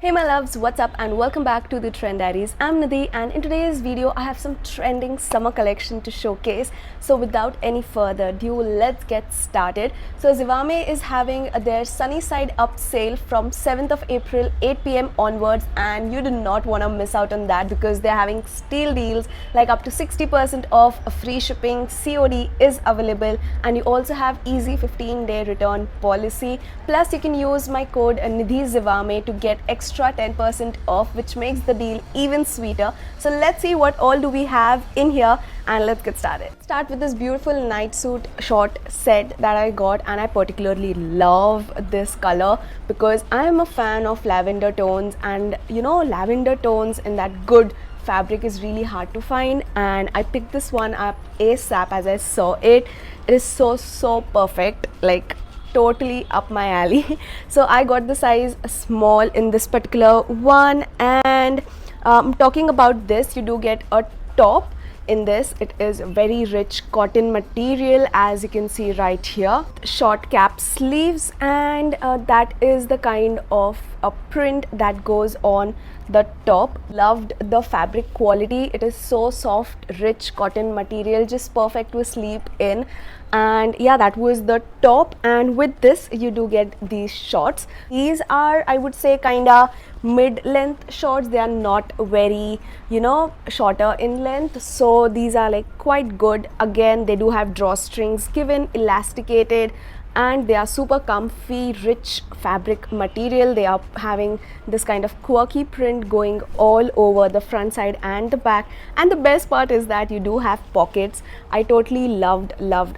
Hey my loves, what's up and welcome back to the Trend Diaries. I'm Nidhi and in today's video I have some trending summer collection to showcase. So without any further ado, let's get started. So Zivame is having their Sunny Side Up sale from 7th of April 8 p.m. onwards, and you do not want to miss out on that because they're having steal deals like up to 60% off, free shipping, COD is available, and you also have easy 15-day return policy. Plus you can use my code Nidhi Zivame to get extra 10% off, which makes the deal even sweeter. So let's see what all do we have in here and let's get started. Start with this beautiful night suit short set that I got, and I particularly love this color because I am a fan of lavender tones, and you know, lavender tones in that good fabric is really hard to find, and I picked this one up ASAP as I saw it. It is so perfect, like totally up my alley. So I got the size small in this particular one, and talking about this, you do get a top in this. It is very rich cotton material, as you can see right here, short cap sleeves, and that is the kind of a print that goes on the top. Loved the fabric quality. It is so soft, rich cotton material, just perfect to sleep in. And yeah, that was the top, and with this you do get these shorts. These are, I would say, kinda mid-length shorts. They are not very, you know, shorter in length, so these are like quite good. Again, they do have drawstrings given, elasticated, and they are super comfy, rich fabric material. They are having this kind of quirky print going all over the front side and the back, and the best part is that you do have pockets. I totally loved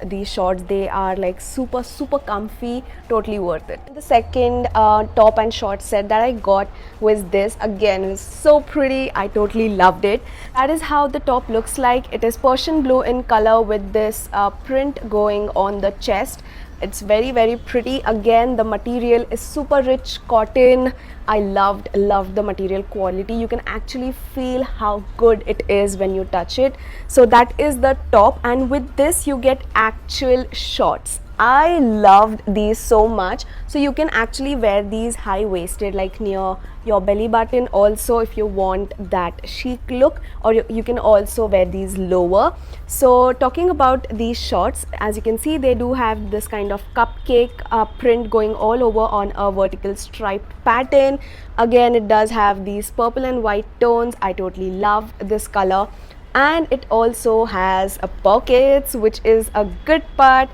these shorts. They are like super comfy, totally worth it. The second top and short set that I got was this. Again, it was so pretty. I totally loved it. That is how the top looks like. It is Persian blue in color with this print going on the chest. It's very pretty. Again, the material is super rich cotton. I loved the material quality. You can actually feel how good it is when you touch it. So that is the top, and with this you get actual shorts. I loved these so much. So you can actually wear these high-waisted, like near your belly button also, if you want that chic look, or you can also wear these lower. So talking about these shorts, as you can see, they do have this kind of cupcake print going all over on a vertical striped pattern. Again, it does have these purple and white tones. I totally love this color, and it also has a pockets, which is a good part.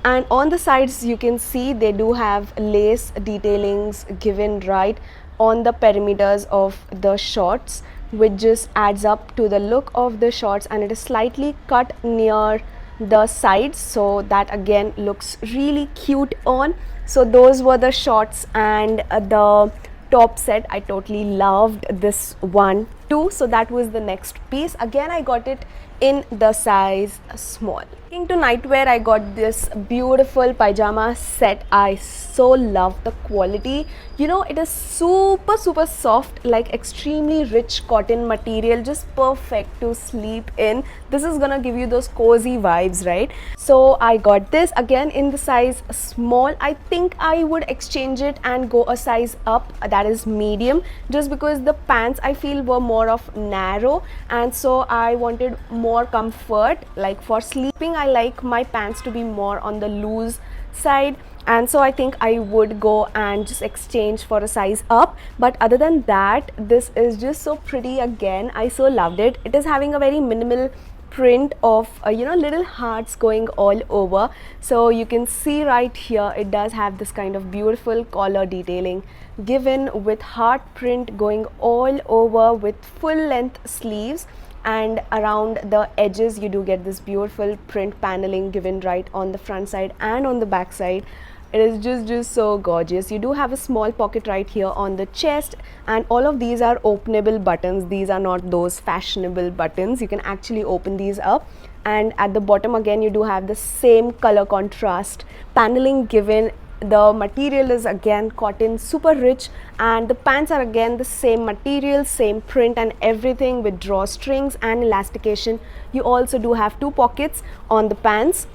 And on the sides you can see they do have lace detailings given right on the perimeters of the shorts, which just adds up to the look of the shorts, and it is slightly cut near the sides, so that again looks really cute on. So those were the shorts and the top set. I totally loved this one too. So that was the next piece. Again, I got it in the size small. Looking to nightwear, I got this beautiful pajama set. I so love the quality. You know, it is super soft, like extremely rich cotton material, just perfect to sleep in. This is gonna give you those cozy vibes, right? So I got this again in the size small. I think I would exchange it and go a size up, that is medium, just because the pants I feel were more of narrow, and so I wanted more comfort. Like for sleeping, I like my pants to be more on the loose side, and so I think I would go and just exchange for a size up. But other than that, this is just so pretty. Again, I so loved it. It is having a very minimal print of you know, little hearts going all over. So you can see right here, it does have this kind of beautiful collar detailing given with heart print going all over with full length sleeves, and around the edges you do get this beautiful print paneling given right on the front side and on the back side. It is just so gorgeous. You do have a small pocket right here on the chest, and all of these are openable buttons. These are not those fashionable buttons. You can actually open these up, and at the bottom again you do have the same color contrast paneling given. The material is again cotton, super rich, and the pants are again the same material, same print and everything, with drawstrings and elastication. You also do have two pockets on the pants,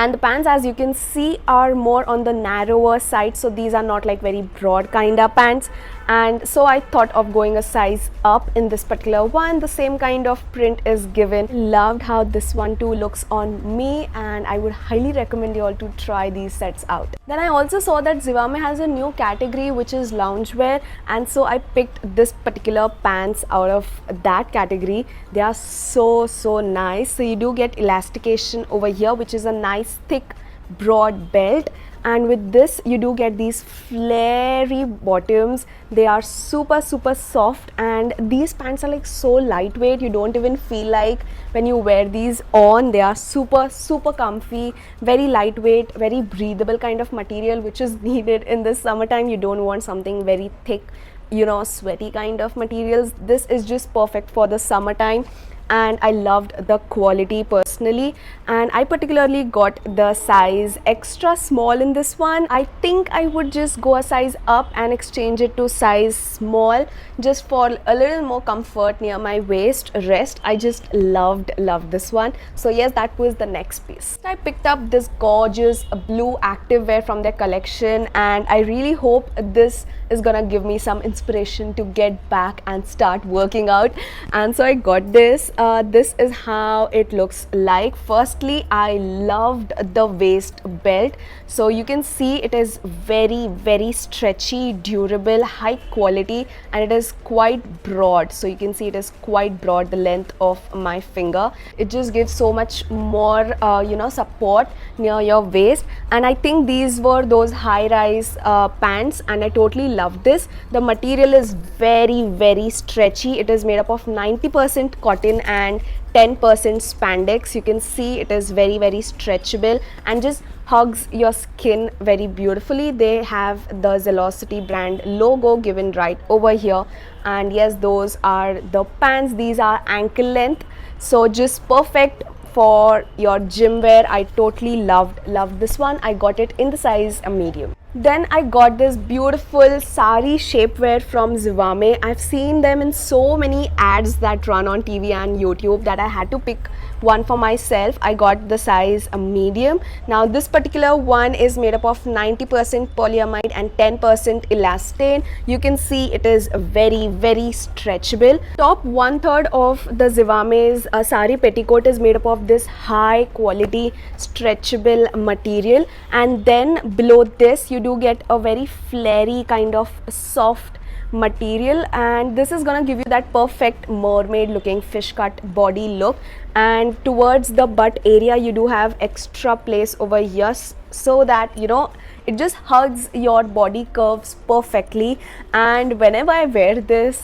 and the pants, as you can see, are more on the narrower side, so these are not like very broad kind of pants. and so I thought of going a size up in this particular one. The same kind of print is given. Loved how this one too looks on me, and I would highly recommend you all to try these sets out. Then I also saw that Zivame has a new category which is loungewear, and so I picked this particular pants out of that category. They are so nice. So you do get elastication over here, which is a nice thick broad belt, and with this you do get these flary bottoms. They are super soft, and these pants are like so lightweight. You don't even feel like when you wear these on. They are super comfy, very lightweight, very breathable kind of material, which is needed in this summertime. You don't want something very thick, you know, sweaty kind of materials. This is just perfect for the summertime, and I loved the quality personally, and I particularly got the size extra small in this one. I think I would just go a size up and exchange it to size small just for a little more comfort near my waist rest. I just loved this one. So yes, that was the next piece. I picked up this gorgeous blue activewear from their collection, and I really hope this is gonna give me some inspiration to get back and start working out. And so I got this. This is how it looks like. Firstly, I loved the waist belt. So you can see it is very stretchy, durable, high quality, and it is quite broad. So you can see it is quite broad, the length of my finger. It just gives so much more you know, support near your waist, and I think these were those high-rise pants, and I totally love this. The material is very stretchy. It is made up of 90% cotton and 10% spandex. You can see it is very stretchable and just hugs your skin very beautifully. They have the Zellocity brand logo given right over here, and yes, those are the pants. These are ankle length, so just perfect for your gym wear. I totally loved this one. I got it in the size medium. Then I got this beautiful sari shapewear from Zivame. I've seen them in so many ads that run on TV and YouTube that I had to pick one for myself. I got the size medium. Now this particular one is made up of 90% polyamide and 10% elastane. You can see it is very stretchable. Top 1/3 of the Zivame's sari petticoat is made up of this high quality stretchable material, and then below this you do get a very flary kind of soft material, and this is gonna give you that perfect mermaid looking fish cut body look. And towards the butt area you do have extra place over here, so that you know it just hugs your body curves perfectly. And whenever I wear this,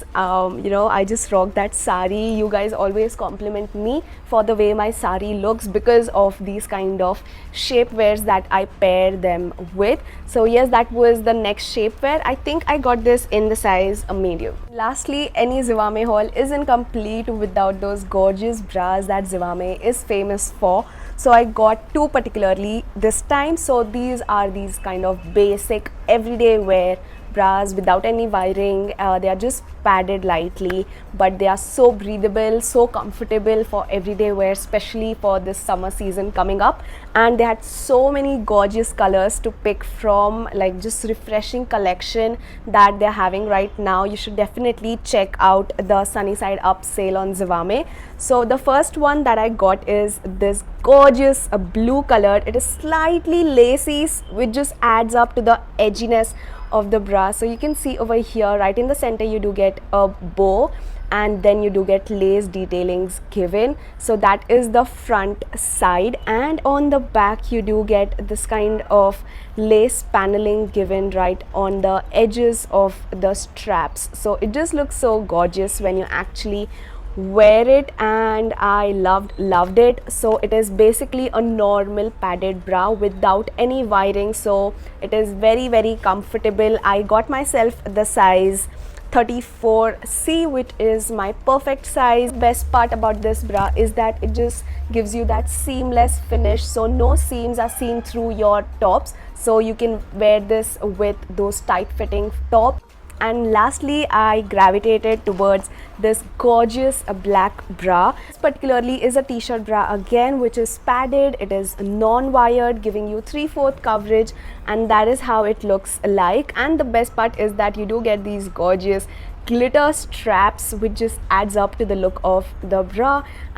you know, I just rock that sari. You guys always compliment me for the way my sari looks because of these kind of shapewears that I pair them with. So yes, that was the next shapewear. I think I got this in the size medium. Lastly, any Zivame haul isn't complete without those gorgeous bras that Zivame is famous for. So I got two particularly this time. So these are these kind of basic everyday wear bras without any wiring. They are just padded lightly, but they are so breathable, so comfortable for everyday wear, especially for this summer season coming up. And they had so many gorgeous colors to pick from, like just refreshing collection that they're having right now. You should definitely check out the Sunny Side Up sale on Zivame. So the first one that I got is this gorgeous blue color. It is slightly lacy, which just adds up to the edginess of the bra. So you can see over here right in the center you do get a bow, and then you do get lace detailings given. So that is the front side, and on the back you do get this kind of lace paneling given right on the edges of the straps. So it just looks so gorgeous when you actually wear it, and I loved it. So it is basically a normal padded bra without any wiring, so it is very comfortable. I got myself the size 34C, which is my perfect size. Best part about this bra is that it just gives you that seamless finish, so no seams are seen through your tops, so you can wear this with those tight fitting tops. And lastly, I gravitated towards this gorgeous black bra. This particularly is a t-shirt bra again, which is padded. It is non-wired, giving you 3/4 coverage, and that is how it looks like. And the best part is that you do get these gorgeous glitter straps, which just adds up to the look of the bra.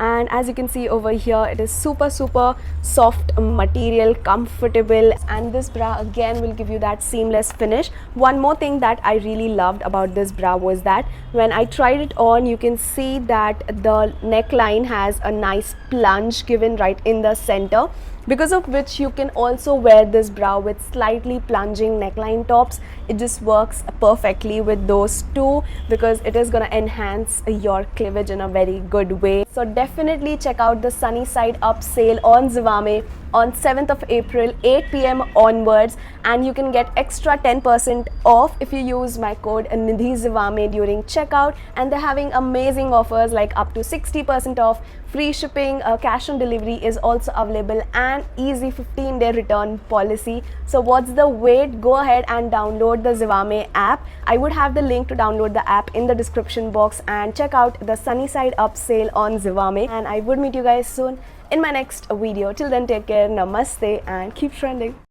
And as you can see over here, it is super soft material, comfortable, and this bra again will give you that seamless finish. One more thing that I really loved about this bra was that when I tried it on, you can see that the neckline has a nice plunge given right in the center, because of which you can also wear this bra with slightly plunging neckline tops. It just works perfectly with those two, because it is going to enhance your cleavage in a very good way. So definitely check out the Sunny Side Up sale on Zivame on 7th of April, 8 p.m. onwards, and you can get extra 10% off if you use my code NidhiZivame during checkout. And they're having amazing offers like up to 60% off, free shipping, cash on delivery is also available, and easy 15-day return policy. So what's the wait? Go ahead and download the Zivame app. I would have the link to download the app in the description box, and check out the Sunny Side Up sale on Zivame. And I would meet you guys soon in my next video. Till then, take care, namaste, and keep trending.